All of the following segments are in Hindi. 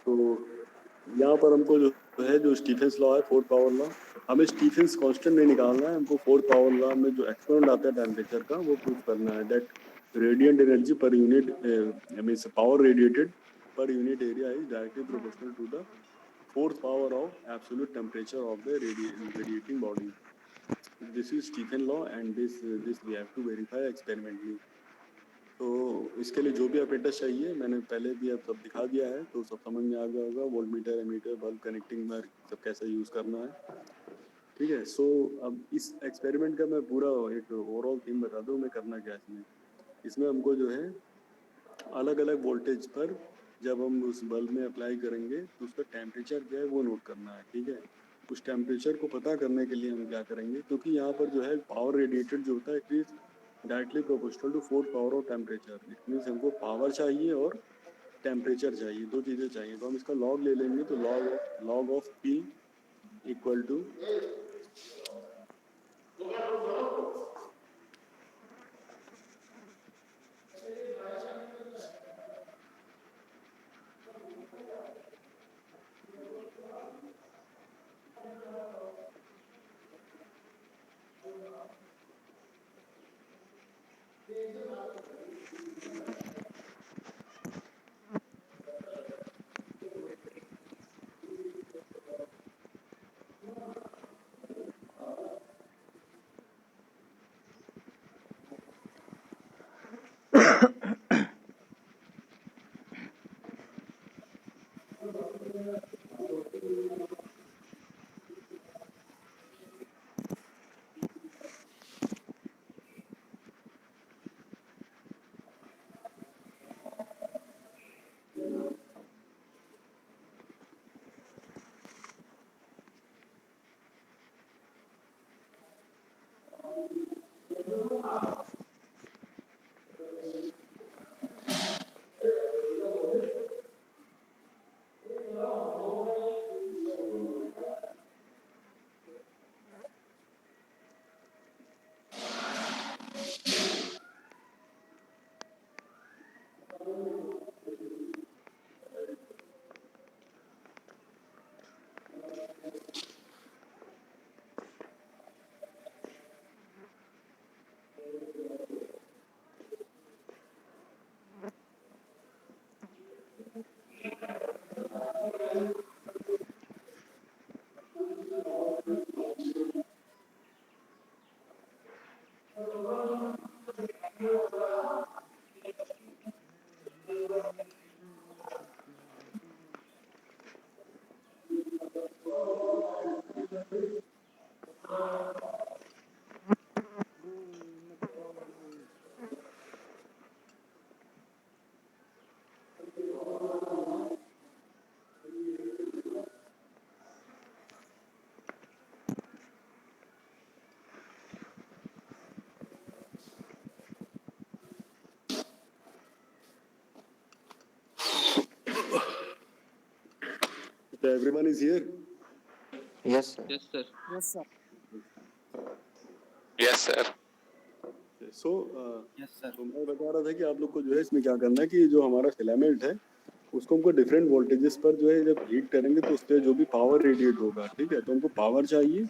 तो यहाँ पर हमको जो है जो स्टीफेंस लॉ है, फोर्थ पावर लॉ, हमें स्टीफेंस कांस्टेंट नहीं निकालना है, हमको फोर्थ पावर लॉ में जो एक्सपोनेंट आता है टेम्परेचर का वो प्रूव करना है that radiant energy per unit means power radiated per unit area is directly proportional to the fourth power of absolute temperature of the radiating body. This is Stephen law and this we have to verify experimentally. तो इसके लिए जो भी apparatus चाहिए मैंने पहले भी अब सब दिखा दिया है, तो सब समझ में आ गया होगा, voltmeter, ammeter, bulb, connecting wire सब कैसे यूज करना है, ठीक है। सो अब इस एक्सपेरिमेंट का मैं पूरा एक ओवरऑल थीम बता दूं मैं करना क्या है इसमें हमको जो है अलग अलग वोल्टेज पर जब हम उस बल्ब में अप्लाई करेंगे तो उसका टेम्परेचर क्या है वो नोट करना है, ठीक है। उस टेम्परेचर को पता करने के लिए हम क्या करेंगे, क्योंकि यहाँ पर जो है पावर रेडिएटेड जो होता है it is directly proportional to fourth power of temperature. It means हमको पावर चाहिए और टेम्परेचर चाहिए, दो चीज़ें चाहिए। तो हम इसका लॉग ले लेंगे, तो log of P equal to everyone is here. Yes, sir. Yes, sir. Yes, sir. Yes, sir. So Yes, sir. तो मैं बता रहा था कि आप लोग को जो है इसमें क्या करना है कि जो हमारा फिलामेंट है उसको हमको डिफरेंट वोल्टेजेस पर जो है जब हीट करेंगे तो उससे जो भी पावर रेडिएट होगा, ठीक है। तो हमको पावर चाहिए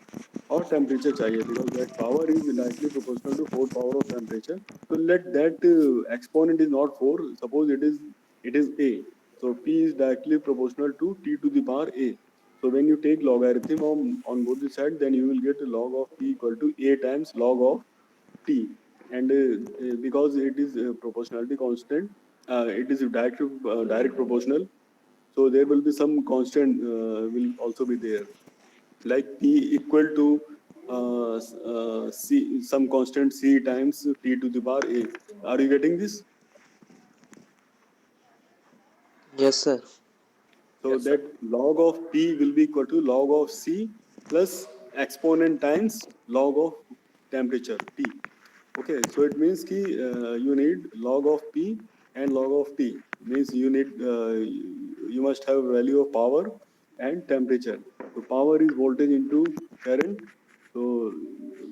और टेम्परेचर चाहिए, because that power is directly proportional to fourth power of temperature. तो let that exponent is not 4, suppose it is a, so p is directly proportional to t to the power a. So when you take logarithm on both the sides, then you will get log of p equal to a times log of t. And because it is proportionality constant, it is direct proportional, so there will be some constant will also be there, like p equal to c, some constant c times t to the power a. Are you getting this? Yes, sir. So Yes, sir. that log of p will be equal to log of c plus exponent times log of temperature T. Okay, so it means ki you need log of p and log of t, means you need you must have value of power and temperature. So power is voltage into current, so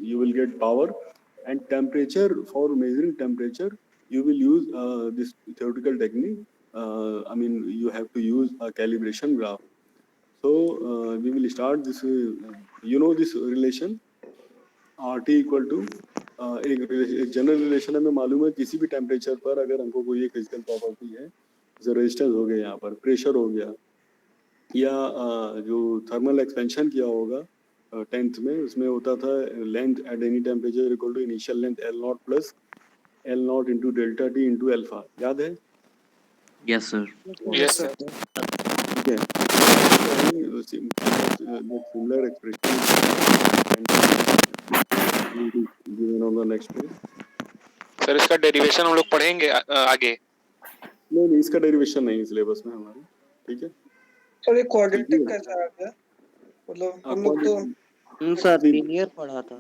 you will get power. And temperature, for measuring temperature you will use this theoretical technique, I mean, you have to use a calibration graph. So we will start this. You know this relation RT equal to एक जनरल रिलेशन हमें मालूम है किसी भी टेम्परेचर पर अगर हमको कोई एक फिजिकल प्रॉपर्टी है जैसे रेजिस्टेंस हो गया यहाँ पर प्रेशर हो गया या जो थर्मल एक्सपेंशन किया होगा 10th में उसमें होता था length at any temperature equal to initial length L naught plus L naught into delta T into alpha याद है Yes, sir. Yes, sir. ठीक है similar expression given on the next page. Sir इसका डेरिवेशन हम लोग पढ़ेंगे आगे. नहीं इसका डेरिवेशन नहीं सिलेबस में हमारे ठीक है सर ये क्वाड्रेटिक कैसा आ गया मतलब हम लोग तो सर लीनियर पढ़ा था.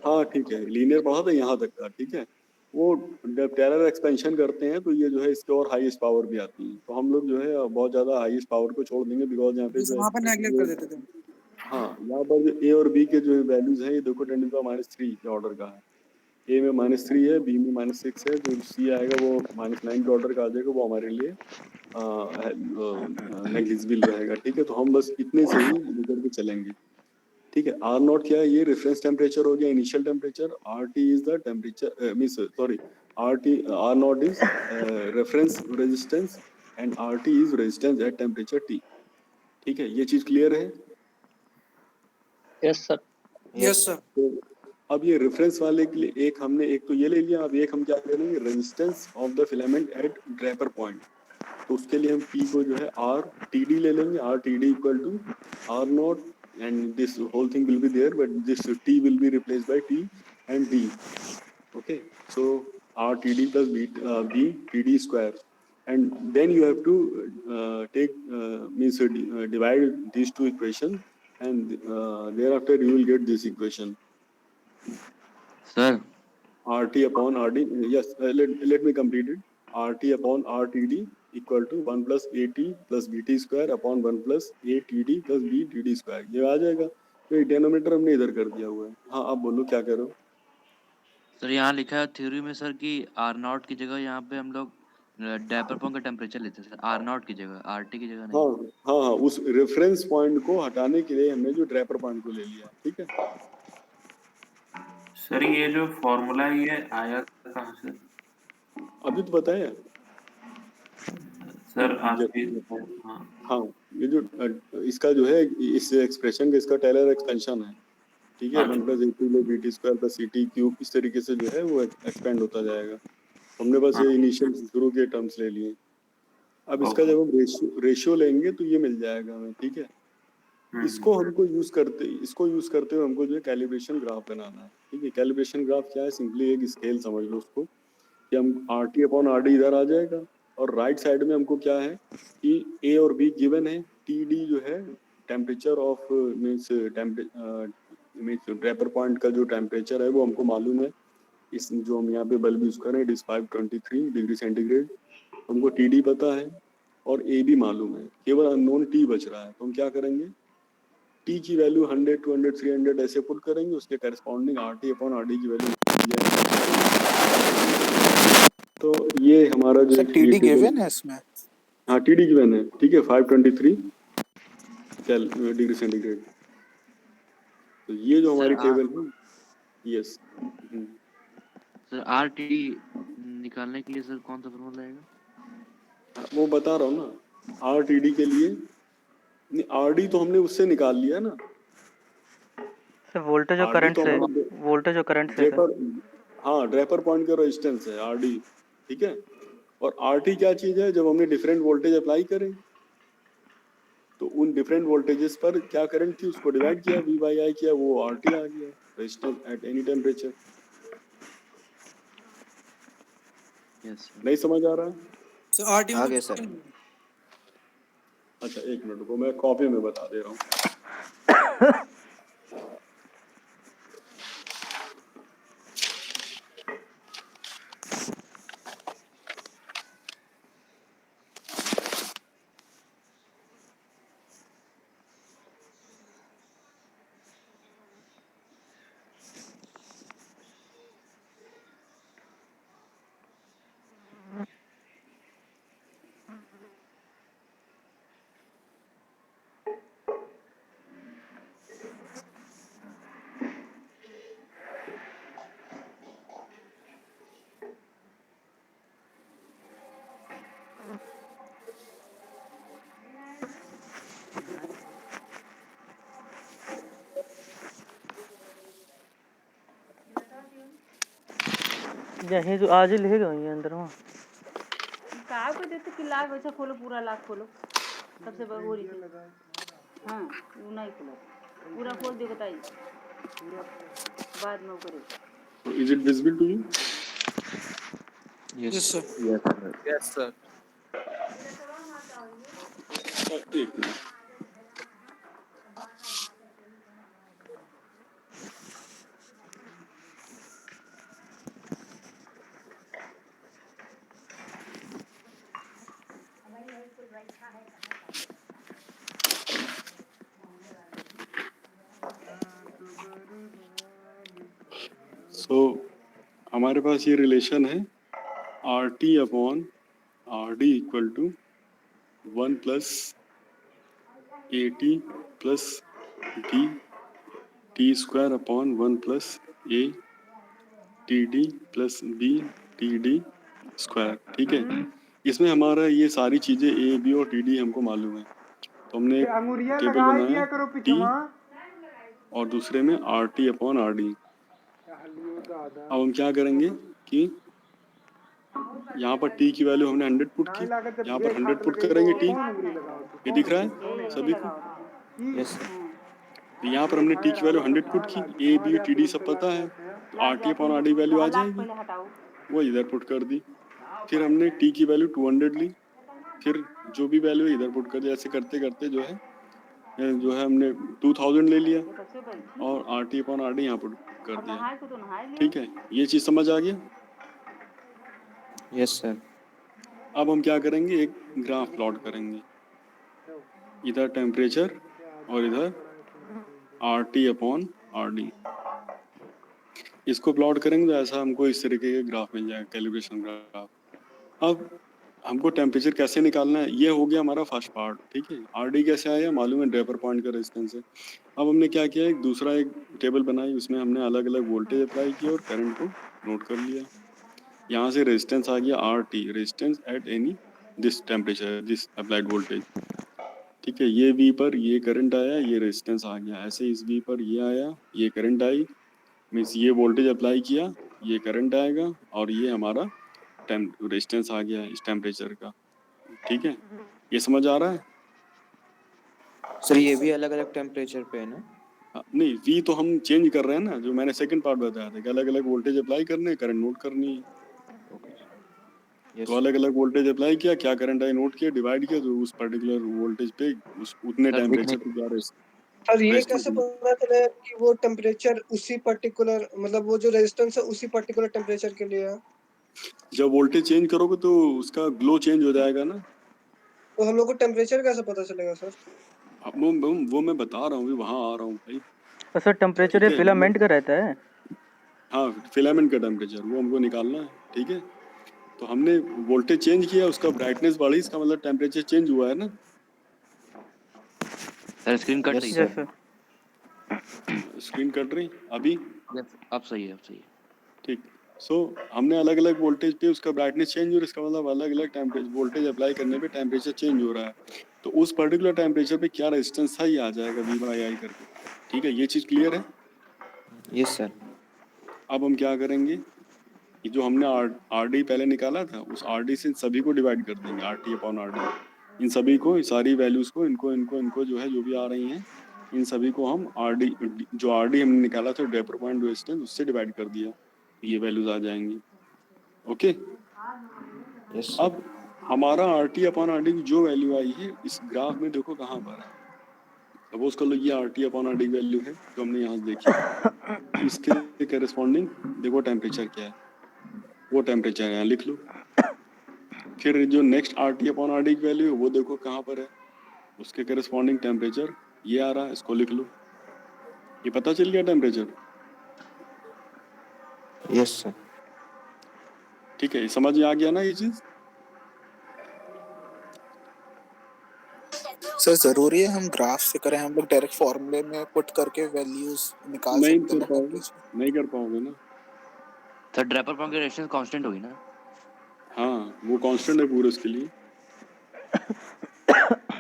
हाँ ठीक है लीनियर पढ़ा था यहाँ तक का ठीक है वो जब टेलर एक्सपेंशन करते हैं तो ये जो है इसके और हाईएस्ट पावर भी आती है तो हम लोग जो है बहुत ज्यादा हाईएस्ट पावर को छोड़ देंगे बिकॉज यहाँ पे वहाँ पर नेगलेक्ट कर देते थे. हाँ यहाँ पर जो ए और बी के जो वैल्यूज हैं ये देखो 10⁻³ के ऑर्डर का है ए में -3 है बी में -6 है जो सी आएगा वो -9 के ऑर्डर का आ जाएगा वो हमारे लिए नेग्लिजिबल रहेगा ठीक है तो हम बस इतने से ही लेकर के चलेंगे ठीक है आर नॉट क्या है ये रेफरेंस टेम्परेचर हो गया initial temperature R T is the temperature means sorry R naught is reference resistance and R T is resistance at temperature T ठीक है ये चीज क्लियर है Yes, sir. Yes sir. तो अब ये रेफरेंस वाले के लिए एक हमने एक तो ये ले लिया अब एक हम क्या करेंगे resistance of the filament at draper point तो उसके लिए हम P को जो है आर टी डी ले लेंगे R T D equal to R naught and this whole thing will be there but this T will be replaced by T and D okay so R TD plus B TD square and then you have to take means divide these two equations and thereafter you will get this equation Sir. RT upon RD yes let me complete it RT upon RTD equal to 1 plus AT plus BT square upon 1 plus ATD plus BTD square ये आ जाएगा तो ये डिनोमिनेटर हमने इधर कर दिया हुआ है हाँ आप बोलो क्या कह रहे हो सर यहाँ लिखा है थ्योरी में सर कि आर नॉट की जगह यहाँ पे हम लोग डैपर पॉइंट का टेम्परेचर लेते हैं सर आर नॉट की जगह आर टी की जगह नहीं. हाँ उस रेफरेंस पॉइंट को हटाने के लिए हमने जो ड्रैपर पॉइंट को ले लिया ठीक है सर ये जो फॉर्मूला है ये आया कहाँ से? अभी तो बताया सर हाँ ये जो इसका जो है इस एक्सप्रेशन का इसका टेलर एक्सपेंशन है ठीक है 1 plus AT by BT square plus CT cube इस तरीके से जो है वो एक्सपेंड होता जाएगा हमने बस ये इनिशियल शुरू के टर्म्स ले लिए अब इसका जब हम रेशियो लेंगे तो ये मिल जाएगा हमें ठीक है इसको यूज करते हुए हमको जो है कैलिब्रेशन ग्राफ बनाना है ठीक है कैलिब्रेशन ग्राफ क्या है सिंपली एक स्केल समझ लो उसको कि हम RT अपॉन RD इधर आ जाएगा और राइट साइड में हमको क्या है कि A और B गिवन है TD जो है temperature of means Draper point का जो टेम्परेचर है वो हमको मालूम है इस जो हम यहाँ पे बल्ब यूज कर रहे हैं इट इज 523 डिग्री सेंटीग्रेड हमको TD पता है और A भी मालूम है केवल अननोन T बच रहा है तो हम क्या करेंगे T की वैल्यू 100 200 300 ऐसे पुट करेंगे उसके करस्पॉन्डिंग RT अपॉन RD की वैल्यू तो ये हमारा जो TD गिवन है इसमें हाँ TD गिवन है ठीक है 523 डिग्री सेंटीग्रेड तो ये जो हमारी टेबल है यस सर आर टी निकालने के लिए सर कौन सा फॉर्मूला आएगा वो बता रहा हूँ ना RTD के लिए RD तो हमने उससे निकाल लिया ना सर वोल्टेज और करंट से वोल्टेज और करंट से हाँ ड्रैपर पॉइंट का रेजिस्टेंस है RD ठीक है और RT क्या चीज है जब हमने डिफरेंट वोल्टेज अप्लाई करें तो उन डिफरेंट वोल्टेजेस पर क्या करंट थी उसको डिवाइड किया V/I किया वो RT आ गया resistance at any temperature yes नहीं समझ आ रहा सर RT आगे सर. अच्छा एक मिनट को मैं कॉपी में बता दे रहा हूँ यहीं जो आज ही लिखेगा वहीं अंदर वहाँ। कहा को देते कि लाख वैसा खोलो, पूरा लाख खोलो, सबसे वो रही थी। हाँ वो नहीं खोलो, पूरा खोल दे बताइए, बाद में वो करो। So is it visible to you? Yes sir. Yes sir. एक मिनट। So हमारे पास ये रिलेशन है R T upon R D equal to 1 plus A T plus D T square upon 1 plus A T D plus B T D square. ठीक है, इसमें हमारा ये सारी चीजें ए बी और टी डी हमको मालूम है, तो हमने एक टेबल बनाया टी और दूसरे में are T upon R D. अब हम क्या करेंगे कि यहाँ पर टी की वैल्यू हमने 100 पुट की, यहाँ पर 100 पुट करेंगे टी, ये दिख रहा है सभी को? यस यहाँ पर हमने टी की वैल्यू 100 पुट की, ए बी टी डी सब पता है, तो R T upon R D value आ जाएगी, वो इधर पुट कर दी। फिर हमने टी की वैल्यू 200 ली, फिर जो भी वैल्यू इधर पुट कर दी। ऐसे करते करते जो है हमने 2000 ले लिया और are T upon R D यहाँ पुट कर दिया। ठीक है, ये चीज़ समझ आ गया? यस सर अब हम क्या करेंगे, एक ग्राफ प्लॉट करेंगे, इधर टेम्परेचर और इधर are T upon R D. इसको प्लॉट करेंगे तो ऐसा हमको इस तरीके के ग्राफ मिल जाएगा, कैलिब्रेशन ग्राफ। अब हमको टेम्परेचर कैसे निकालना है, ये हो गया हमारा फर्स्ट पार्ट। ठीक है, आर डी कैसे आया मालूम है, ड्रेपर पॉइंट का रेजिस्टेंस है। अब हमने क्या किया, एक दूसरा एक टेबल बनाई, उसमें हमने अलग अलग वोल्टेज अप्लाई किया और करंट को नोट कर लिया। यहाँ से रेजिस्टेंस आ गया R T, resistance at any this temperature this applied voltage. ठीक है, ये वी पर ये करंट आया, ये रेजिस्टेंस आ गया। ऐसे इस वी पर ये आया, ये करंट आई, मीन्स ये वोल्टेज अप्लाई किया, ये करंट आएगा और ये हमारा रेजिस्टेंस आ गया इस टेम्परेचर का। ठीक है, ये समझ आ रहा है? सर ये भी अलग अलग टेम्परेचर पे है ना? नहीं, वी तो हम चेंज कर रहे हैं ना, जो मैंने सेकंड पार्ट बताया था कि अलग अलग वोल्टेज अप्लाई करने, करंट नोट करनी है। तो अलग अलग वोल्टेज अप्लाई किया, क्या करंट आई नोट किया, डिवाइड किया, तो उस पर्टिकुलर वोल्टेज पे उस उतने टेम्परेचर पे जा रहे। सर ये कैसे पता चला कि वो टेम्परेचर उसी पर्टिकुलर, मतलब वो जो रेजिस्टेंस है उसी पर्टिकुलर टेम्परेचर के लिए है? जब वोल्टेज चेंज करोगे तो उसका ग्लो चेंज हो जाएगा ना। तो हम लोग को टेम्परेचर कैसे पता चलेगा सर? अब वो मैं बता रहा हूँ, वहाँ आ रहा हूँ भाई। और सर टेम्परेचर ये फिलामेंट का रहता है? हाँ, फिलामेंट का टेम्परेचर वो हमको निकालना है। ठीक है, तो हमने वोल्टेज चेंज किया, उसका ब्राइटनेस बढ़ी, इसका मतलब टेम्परेचर चेंज हुआ है ना। सर स्क्रीन कट रही है। Yes sir. स्क्रीन कट रही अभी? अब सही है, अब सही है। ठीक, सो हमने अलग अलग वोल्टेज पे उसका ब्राइटनेस चेंज हो रहा है, इसका मतलब अलग अलग टेम्परेचर वोल्टेज अप्लाई करने पे टेम्परेचर चेंज हो रहा है। तो उस पर्टिकुलर टेम्परेचर पे क्या रेजिस्टेंस था, ये आ जाएगा वी बाई आई करके। ठीक है, ये चीज़ क्लियर है? Yes sir. अब हम क्या करेंगे, ये जो हमने आर डी पहले निकाला था, उस आर डी से सभी को डिवाइड कर देंगे, R T upon R D. इन सभी को, सारी वैल्यूज़ को, इनको जो है, जो भी आ रही हैं, इन सभी को हम आर डी, जो आर डी हमने निकाला था ड्रेपर पॉइंट रेजिस्टेंस, उससे डिवाइड कर दिया, ये वैल्यूज़ आ जाएंगी। Okay, yes. अब हमारा are T upon R D की जो वैल्यू आई है इस ग्राफ में देखो कहाँ पर है। सपोज कर लो ये are T upon R D value है जो हमने यहाँ देखी, इसके करेस्पॉन्डिंग देखो टेम्परेचर क्या है, वो टेम्परेचर यहाँ लिख लो। फिर जो next are T upon R D की वैल्यू है वो देखो कहाँ पर है, उसके करेस्पॉन्डिंग टेम्परेचर ये आ रहा है, इसको लिख लो। ये पता चल गया टेम्परेचर? Yes sir. ठीक है, समझ में आ गया ना ये चीज़? सर जरूरी है हम ग्राफ से करें, हम लोग डायरेक्ट फॉर्मूले में पुट करके वैल्यूज निकाल नहीं सकते हैं कर ना? पाओगे, नहीं कर पाओगे ना। सर ड्रेपर पॉइंट की रेजिस्टेंस कांस्टेंट होगी ना? हाँ, वो कांस्टेंट है पूरे उसके लिए।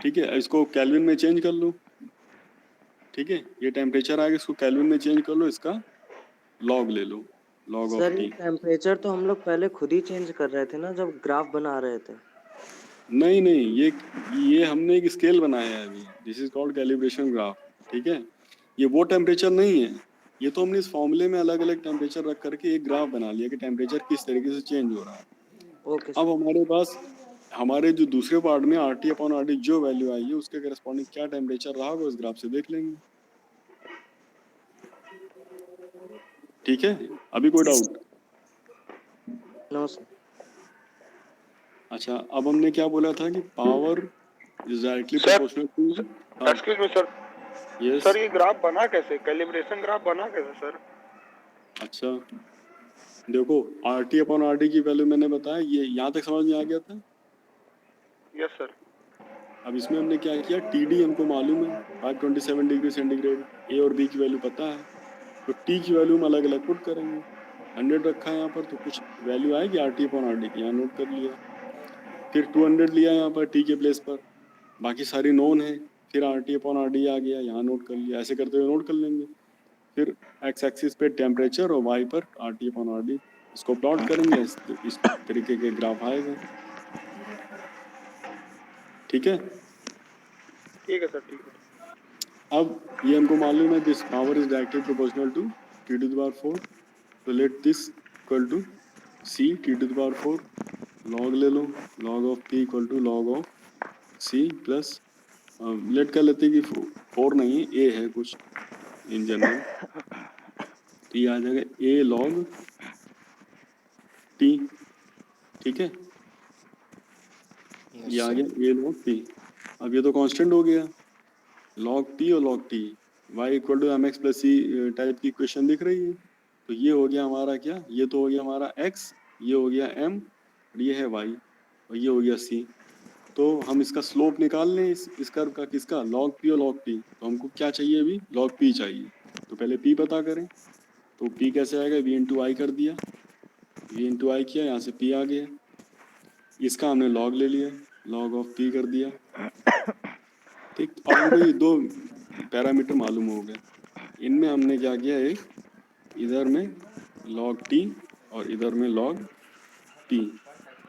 ठीक है, इसको केल्विन में चेंज कर लो। ठीक है, ये टेम्परेचर आएगा, इसको केल्विन में चेंज कर लो, इसका लॉग ले लो, log of सर ये t। टेम्परेचर तो हम लोग पहले खुद ही चेंज कर रहे थे ना जब ग्राफ बना रहे थे। नहीं नहीं, ये हमने एक स्केल बनाया है अभी, this is called calibration graph, ठीक है। ये वो टेम्परेचर नहीं है, ये तो हमने इस फॉर्मूले में अलग अलग टेम्परेचर रख करके एक ग्राफ बना लिया कि टेम्परेचर किस तरीके से चेंज हो रहा है। ओके अब सर। हमारे पास हमारे जो दूसरे पार्ट में RT अपॉन RT जो वैल्यू आई है उसके करस्पॉन्डिंग क्या टेम्परेचर रहा होगा उस ग्राफ से देख लेंगे, ठीक है। अभी कोई डाउट? No sir. अच्छा, अब हमने क्या बोला था कि power is directly proportional to. Excuse me sir, yes sir ये ग्राफ बना कैसे, कैलिब्रेशन ग्राफ बना कैसे सर? अच्छा देखो, RT अपॉन RT की वैल्यू मैंने बताया, ये यहाँ तक समझ में आ गया था। Yes sir. अब इसमें हमने क्या किया, TD हमको मालूम है 527 डिग्री सेंटीग्रेड, A और B की वैल्यू पता है, तो T की वैल्यू हम अलग अलग पुट करेंगे। 100 रखा है यहाँ पर तो कुछ वैल्यू आएगी RT अपॉन RT की, यहाँ नोट कर लिया। फिर 200 लिया यहाँ पर T के प्लेस पर, बाकी सारी नोन है। फिर RT अपॉन RD आ गया, यहाँ नोट कर लिया। ऐसे करते हुए नोट कर लेंगे। फिर एक्स एक्सिस पे टेम्परेचर और वाई पर RT अपॉन RD, इसको प्लॉट करेंगे, इस तरीके के ग्राफ आएगा, ठीक है। ठीक है सर, ठीक है। अब ये हमको मालूम है this power is directly proportional to T to the power 4, तो let this equal to C T to the power 4, log ले लो, log of P equal to log of C plus let कर लेते हैं कि 4 नहीं है, A है कुछ इन जनरल, तो ये आ जाएगा A लॉग T, ठीक है। ये आ गया A लॉग T। अब ये तो कांस्टेंट हो गया, लॉग T और log T, y equal to mx plus c type की इक्वेशन दिख रही है। तो ये हो गया हमारा क्या, ये तो हो गया हमारा x, ये हो गया m और ये है y और ये हो गया c। तो हम इसका स्लोप निकाल लें इस कर्व का, किसका, लॉग p और लॉग t। तो हमको क्या चाहिए अभी, लॉग p चाहिए, तो पहले p पता करें। तो p कैसे आएगा, v इंटू आई कर दिया, v इंटू आई किया, यहाँ से p आ गया, इसका हमने लॉग ले लिया, लॉग ऑफ p कर दिया, ठीक। अब हमको ये दो पैरामीटर मालूम हो गए, इनमें हमने क्या किया, एक इधर में log t और इधर में log t,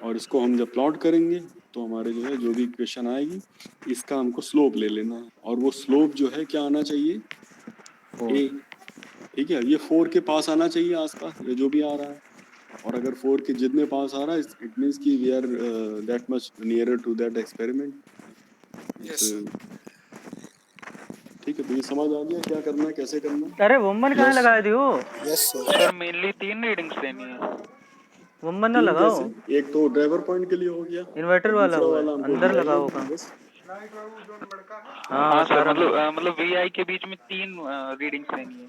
और इसको हम जब प्लॉट करेंगे तो हमारे जो है जो भी इक्वेशन आएगी इसका हमको स्लोप ले लेना है, और वो स्लोप जो है क्या आना चाहिए, a, ठीक है। ये 4 के पास आना चाहिए आसपास, ये जो भी आ रहा है, और अगर 4 के जितने पास आ रहा है इट मीन्स कि we are that much nearer to that experiment, ठीक है। तो ये समझ आ गया क्या करना है, कैसे करना है। अरे वुमन कहाँ लगा दियो? Yes sir. Sir mainly 3 readings लेनी है। वुमन ना 3 लगाओ, कैसे, एक तो ड्राइवर पॉइंट के लिए हो गया, इन्वर्टर वाला दूसरा हुआ है, वाला हमको अंदर VI लगाओ का, का। बस। हाँ सर सारा मतलब VI के बीच में 3 रीडिंग्स लेनी है।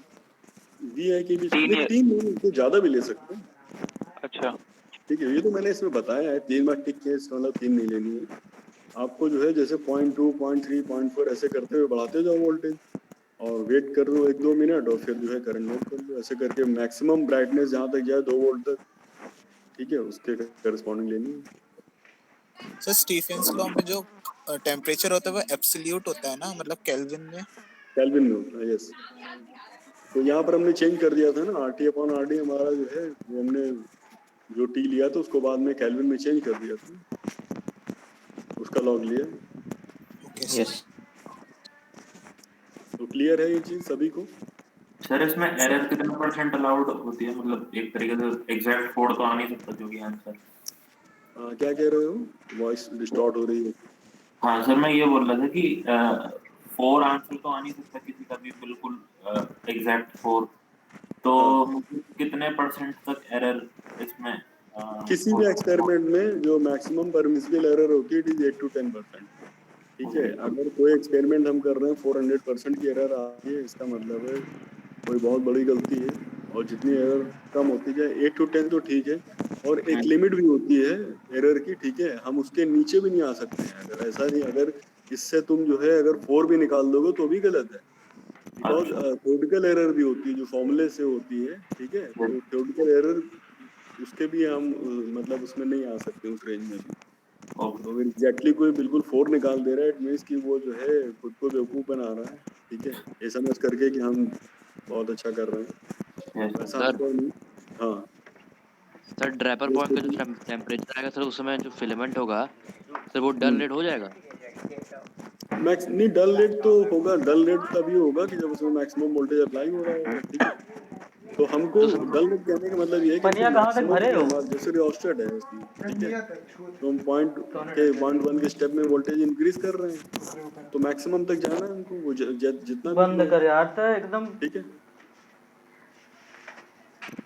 VI के बीच तीन में ये- 3 नहीं, तो ज्यादा भी ले सकते हैं, अच्छा ठीक है। ये तो मैंने इसमें बताया है, 3 बार टिक के मतलब 3 नहीं लेनी है आपको, जो है जैसे 0.2 0.3 0.4 ऐसे करते हुए बढ़ाते जाओ वोल्टेज, और वेट कर लो 1-2 मिनट, और फिर जो है करंट नोट कर लो, ऐसे करके मैक्सिमम ब्राइटनेस जहाँ तक जाए 2 वोल्ट तक, ठीक है, उसके करस्पॉन्डिंग लेनी है। सर स्टीफेंस लॉ में जो टेम्परेचर होता है वो एब्सोल्यूट होता है ना, मतलब केल्विन में? केल्विन में होता है, यस। तो यहाँ पर हमने चेंज कर दिया था ना, RT अपॉन RD हमारा जो है वो हमने जो T लिया था उसको बाद में केल्विन में चेंज कर दिया था, उसका लॉग लिया। Okay sir. तो क्लियर है ये चीज सभी को? सर इसमें एरर कितना % अलाउड होती है, मतलब एक तरीके से एग्जैक्ट कोड तो आ नहीं सकता जो कि आंसर। क्या कह रहे हो, वॉइस डिस्टॉर्ट हो रही है। हाँ सर, मैं ये बोल रहा था कि 4 आंसर तो आ नहीं सकता किसी का भी बिल्कुल एग्जैक्ट 4, तो कितने % तक एरर इसमें किसी भी एक्सपेरिमेंट में जो मैक्सिमम परमिसिबल एरर होती है इट इज 8 to 10%, ठीक है। अगर कोई एक्सपेरिमेंट हम कर रहे हैं 400% की एरर आ रही है, इसका मतलब है कोई बहुत बड़ी गलती है, और जितनी एरर कम होती जाए 8 to 10 तो ठीक है, और एक लिमिट भी होती है एरर की, ठीक है। हम उसके नीचे भी नहीं आ सकते हैं, अगर ऐसा नहीं, अगर इससे तुम जो है अगर 4 भी निकाल दोगे तो भी गलत है, बिकॉज थ्योरेटिकल एरर भी होती है जो फॉर्मूले से होती है, ठीक है। तो थ्योरेटिकल एरर उसके भी हम मतलब उसमें नहीं आ सकते उस रेंज में भी। तो अगर एग्जैक्टली कोई बिल्कुल 4 निकाल दे रहा है इट मीन्स कि वो जो है खुद को बेवकूफ बना रहा है, ठीक है, ये समझ करके कि हम बहुत अच्छा कर रहे हैं, ऐसा हमको नहीं। हाँ सर ड्रैपर पॉइंट का जो टेम्परेचर आएगा सर उस समय जो फिलामेंट होगा सर वो डल रेड हो जाएगा। मैक्स नहीं, डल रेट तो होगा। डल रेट तभी होगा कि जब उसमें मैक्सिमम वोल्टेज अप्लाई हो रहा होगा, ठीक है। तो हमको तो सर डल रेट कहने का मतलब ये है कि पनिया कहाँ तक भरे हो? मैक्सिमम जैसे रियोस्टेट है उसमें, ठीक है, तो हम पॉइंट 1 के स्टेप में वोल्टेज इंक्रीज कर रहे हैं, तो मैक्सिमम तक जाना है हमको, वो जितना भी बंद कर यार, तो एकदम ठीक है।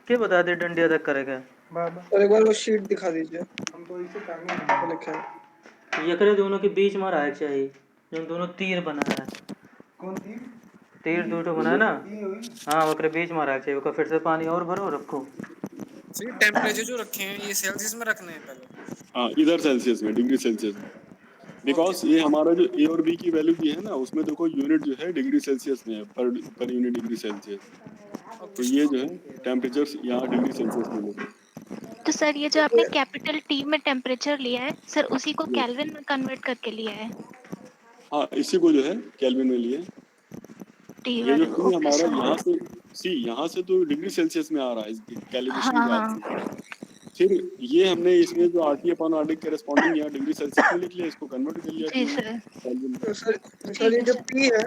क्या बता दे डंडिया तक करेगा। और एक बार वो शीट दिखा दीजिए, क्या लिखा है। यकरे दोनों के बीच में रहा चाहिए, जो दोनों तीर बना है। तीर दो तो बना है ना, हाँ वकरे बीच में रहा चाहिए। फिर से पानी और भरो रखो। सर टेम्परेचर जो रखे हैं ये सेल्सियस में रखने हैं पहले। हाँ इधर सेल्सियस में, डिग्री सेल्सियस में, बिकॉज ये हमारा जो ए और बी की वैल्यू दी है ना उसमें देखो यूनिट जो है डिग्री सेल्सियस में है, पर यूनिट डिग्री सेल्सियस। तो ये जो है टेम्परेचर यहाँ डिग्री सेल्सियस में लेते हैं। तो सर ये जो आपने कैपिटल टी में टेम्परेचर लिया है सर उसी को Yes. केल्विन में कन्वर्ट करके लिया है। हाँ इसी को जो है केल्विन में लिए। टी ये जो वैल्यू टी ओके हमारा सर। यहाँ से यहाँ से तो डिग्री सेल्सियस में आ रहा है इसकी कैलिब्रेशन हाँ के हाँ बाद से। फिर ये हमने इसमें जो आरटी अपॉन आरटी करेस्पॉन्डिंग यहाँ डिग्री सेल्सियस में लिख लिया, इसको कन्वर्ट कर लिया जी टी में सर। केल्विन में। तो सर ठीक ये है जो सर। पी है,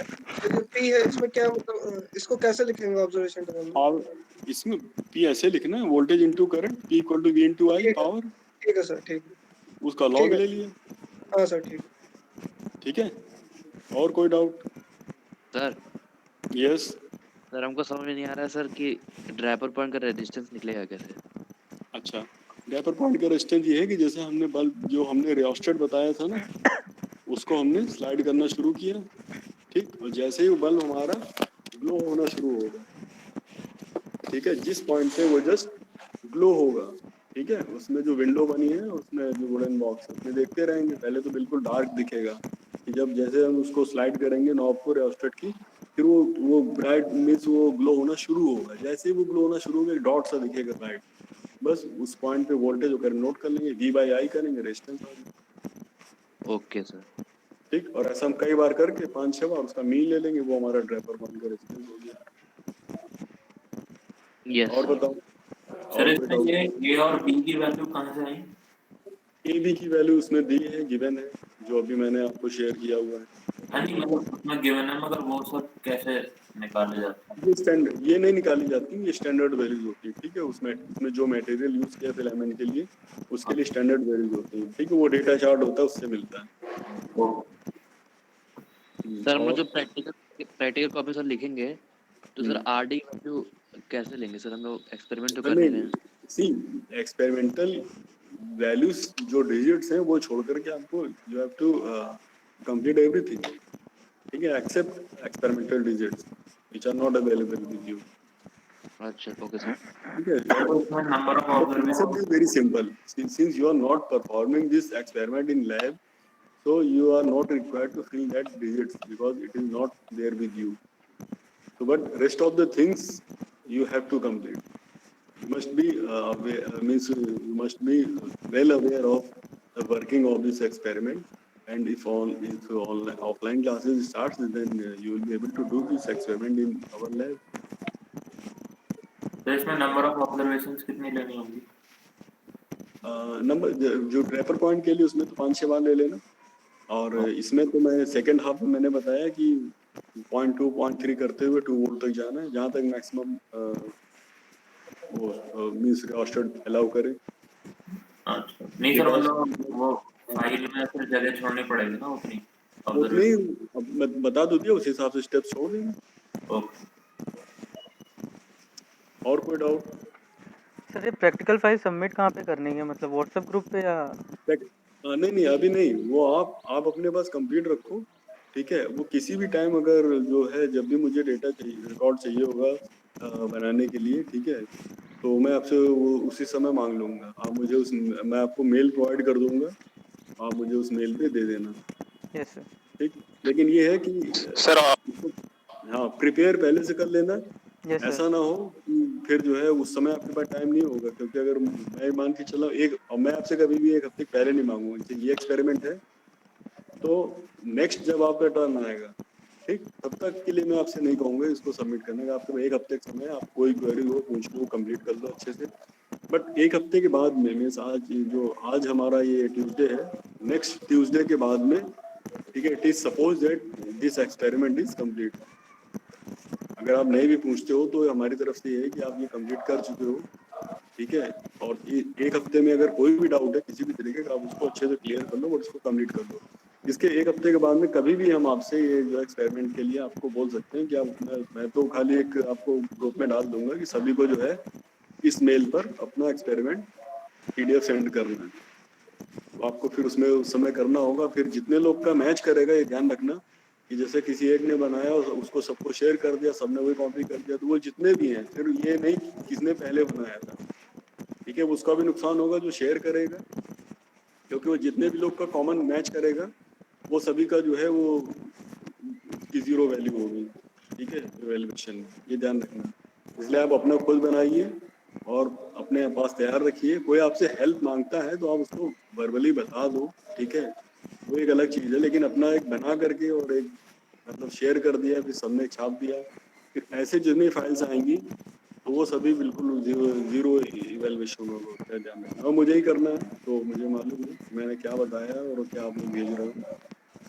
जो पी है इसमें क्या मतलब इसको कैसे लिखेंगे ऑब्जर्वेशन टेबल में? और इसमें पी ऐसे लिखना है, voltage into current, P equal to V into I power, ठीक है सर, ठीक है, उसका ठीक लॉग है। ले लिए, हाँ सर ठीक ठीक है। और कोई डाउट? Sir yes. सर हमको समझ में नहीं आ रहा है सर कि ड्रैपर पॉइंट का रेजिस्टेंस निकलेगा कैसे। अच्छा, ड्रैपर पॉइंट का रेजिस्टेंस ये है कि जैसे हमने बल्ब जो हमने रियोस्टेट बताया था ना उसको हमने स्लाइड करना शुरू किया, ठीक, और जैसे ही वो बल्ब हमारा ग्लो होना शुरू होगा, ठीक है, जिस पॉइंट पे वो जस्ट ग्लो होगा, ठीक है, उसमें जो विंडो बनी है उसमें जो वुडन बॉक्स उसमें देखते रहेंगे, पहले तो बिल्कुल डार्क दिखेगा कि जब जैसे हम उसको स्लाइड करेंगे नॉब को रियोस्टेट की, फिर वो ब्राइट मीन्स वो ग्लो होना शुरू होगा। जैसे ही वो ग्लो होना शुरू होगा एक डॉट सा दिखेगा ब्राइट, बस उस पॉइंट पे वोल्टेज होकर नोट कर लेंगे, वी बाई आई करेंगे, रेजिस्टेंस आ जाएगा। Okay sir. ठीक, और ऐसा हम कई बार करके 5-6 बार उसका मीन ले लेंगे, वो हमारा ड्रैपर पॉइंट का रेजिस्टेंस हो गया। यस और बताओ सर इसमें ये ए और बी की वैल्यू कहाँ से आई? ए बी की वैल्यू उसमें दी है, गिवन है, जो अभी मैंने आपको शेयर किया हुआ है। हाँ जी मतलब उसमें गिवन है मगर वो सब कैसे निकाले जाते हैं? ये स्टैंडर्ड, ये नहीं निकाली जाती, ये स्टैंडर्ड वैल्यूज होती है, ठीक है। उसमें जो मटेरियल यूज किया फिलामेंट के लिए उसके लिए स्टैंडर्ड वैल्यूज होती है, ठीक है, वो डेटा चार्ट होता है उससे मिलता है। सर हम लोग और जो प्रैक्टिकल कॉपी सर लिखेंगे तो सर आरडी वैल्यू कैसे लेंगे सर, हम लोग एक्सपेरिमेंट तो कर नहीं रहे हैं। सी एक्सपेरिमेंटल वैल्यूज जो डिजिट्स हैं वो छोड़ करके आपको you have to complete everything, ठीक है, except experimental digits which are not available with you. अच्छा ओके सर। ठीक है, number of observation is very simple. Since you are not performing this experiment in lab, so you are not required to fill that digits because it is not there with you. So, but rest of the things you have to complete. You must be you must be well aware of the working of this experiment. And if offline classes starts, then you will be able to do this experiment in our lab. तो इसमें नंबर ऑफ ऑब्जर्वेशंस कितनी लेनी होगी? नंबर जो ड्रैपर पॉइंट के लिए उसमें तो 5-6 बार ले लेना, और इसमें तो मैं सेकंड हाफ में मैंने बताया कि 0.2 0.3 करते हुए 2 वोल्ट तक जाना है, जहाँ तक मैक्सिमम वो मींस रियोस्टेट अलाउ करे। अच्छा नहीं सर मतलब वो फाइल में फिर जगह छोड़नी पड़ेगी ना उतनी अब मैं बता दो दिया, उस हिसाब से स्टेप्स छोड़ देंगे। ओके। और कोई डाउट? सर ये प्रैक्टिकल फाइल सबमिट कहाँ पे करनी है, मतलब व्हाट्सएप ग्रुप पे या? नहीं अभी नहीं, वो आप अपने पास कंप्लीट रखो, ठीक है। वो किसी भी टाइम अगर जो है जब भी मुझे डेटा चाहिए, रिकॉर्ड चाहिए होगा बनाने के लिए, ठीक है, तो मैं आपसे वो उसी समय मांग लूँगा। आप मुझे मैं आपको मेल प्रोवाइड कर दूँगा, आप मुझे उस मेल पे दे देना। Yes sir. ठीक, लेकिन ये है कि सर हाँ प्रिपेयर पहले से कर लेना। यस ऐसा ना हो कि फिर जो है उस समय आपके पास टाइम नहीं होगा, क्योंकि अगर मैं मान के चला और मैं आपसे कभी भी 1 हफ्ते पहले नहीं मांगूंगा, ये एक्सपेरिमेंट है, तो नेक्स्ट जब आपका टर्न आएगा, ठीक, तब तक के लिए मैं आपसे नहीं कहूँगा इसको सबमिट करने का। आपके 1 हफ्ते का समय है, आप कोई क्वेरी हो पूछ लो, कंप्लीट कर लो अच्छे से। बट 1 हफ्ते के बाद में मीन्स आज हमारा ये ट्यूसडे है, नेक्स्ट ट्यूसडे के बाद में, ठीक है, it is suppose that this experiment is complete. अगर आप नहीं भी पूछते हो तो हमारी तरफ से ये है कि आप ये कंप्लीट कर चुके हो, ठीक है। और 1 हफ्ते में अगर कोई भी डाउट है किसी भी तरीके का, आप उसको अच्छे से क्लियर कर लो और उसको कंप्लीट कर लो। इसके 1 हफ्ते के बाद में कभी भी हम आपसे ये जो एक्सपेरिमेंट के लिए आपको बोल सकते हैं कि आप, मैं तो खाली एक आपको ग्रुप में डाल दूंगा कि सभी को जो है इस मेल पर अपना एक्सपेरिमेंट PDF सेंड करना है। तो आपको फिर उसमें उस समय करना होगा। फिर जितने लोग का मैच करेगा, ये ध्यान रखना कि जैसे किसी एक ने बनाया और उसको सबको शेयर कर दिया, सबने वही कॉपी कर दिया, तो वो जितने भी हैं, फिर ये नहीं कि किसने पहले बनाया था, ठीक है, उसका भी नुकसान होगा जो शेयर करेगा, क्योंकि वो जितने भी लोग का कॉमन मैच करेगा वो सभी का जो है वो की 0 वैल्यू होगी, ठीक है, इवैल्यूएशन में। ये ध्यान रखना। इसलिए आप अपना खुद बनाइए और अपने पास तैयार रखिए। कोई आपसे हेल्प मांगता है तो आप उसको वर्बली बता दो, ठीक है, वो एक अलग चीज़ है। लेकिन अपना एक बना करके और एक मतलब शेयर कर दिया, फिर सबने छाप दिया, फिर ऐसे जितनी फाइल्स आएंगी तो वो सभी बिल्कुल जीरो इवैल्यूएशन होगा। ध्यान रखना। और मुझे ही करना है तो मुझे मालूम है मैंने क्या बताया और क्या आप लोग भेज रहे हो।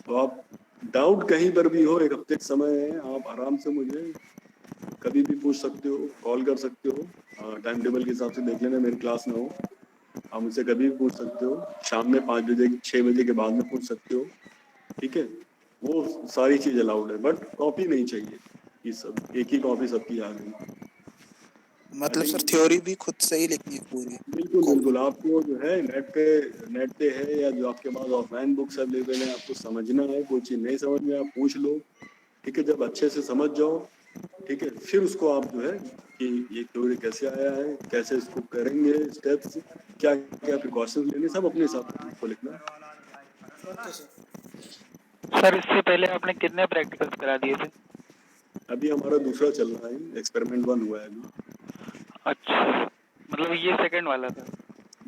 तो आप डाउट कहीं पर भी हो, 1 हफ्ते का समय है, आप आराम से मुझे कभी भी पूछ सकते हो, कॉल कर सकते हो। टाइम टेबल के हिसाब से देख लेना मेरी क्लास ना हो, आप मुझसे कभी भी पूछ सकते हो। शाम में 5 बजे 6 बजे के बाद में पूछ सकते हो, ठीक है। वो सारी चीज़ अलाउड है, बट कॉपी नहीं चाहिए। ये सब एक ही कॉपी सबकी आ गई। मतलब सर थ्योरी भी खुद से ही लिखनी है पूरी? बिल्कुल बिल्कुल, आपको जो है नेट पे है या जो आपके पास ऑफलाइन बुक्स अवेलेबल है, आपको समझना है। कोई चीज़ नहीं समझ में आप पूछ लो, ठीक है। जब अच्छे से समझ जाओ, ठीक है, फिर उसको आप जो है कि ये थ्योरी कैसे आया है, कैसे इसको करेंगे, स्टेप्स क्या क्या प्रिकॉशंस लेने, सब अपने हिसाब से इसको लिखना। सर इससे पहले आपने कितने प्रैक्टिकल्स करा दिए थे? अभी हमारा दूसरा चल रहा है, एक्सपेरिमेंट 1 हुआ है अभी। अच्छा, मतलब ये सेकंड वाला था?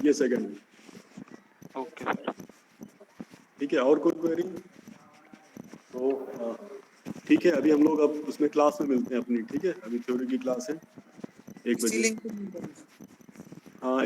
ये सेकंड है। ओके सर, ठीक है। और कोई क्वेरी? तो ठीक है, अभी हम लोग अब उसमें क्लास में मिलते हैं अपनी, ठीक है। अभी थ्योरी की क्लास है 1 बजे। हाँ।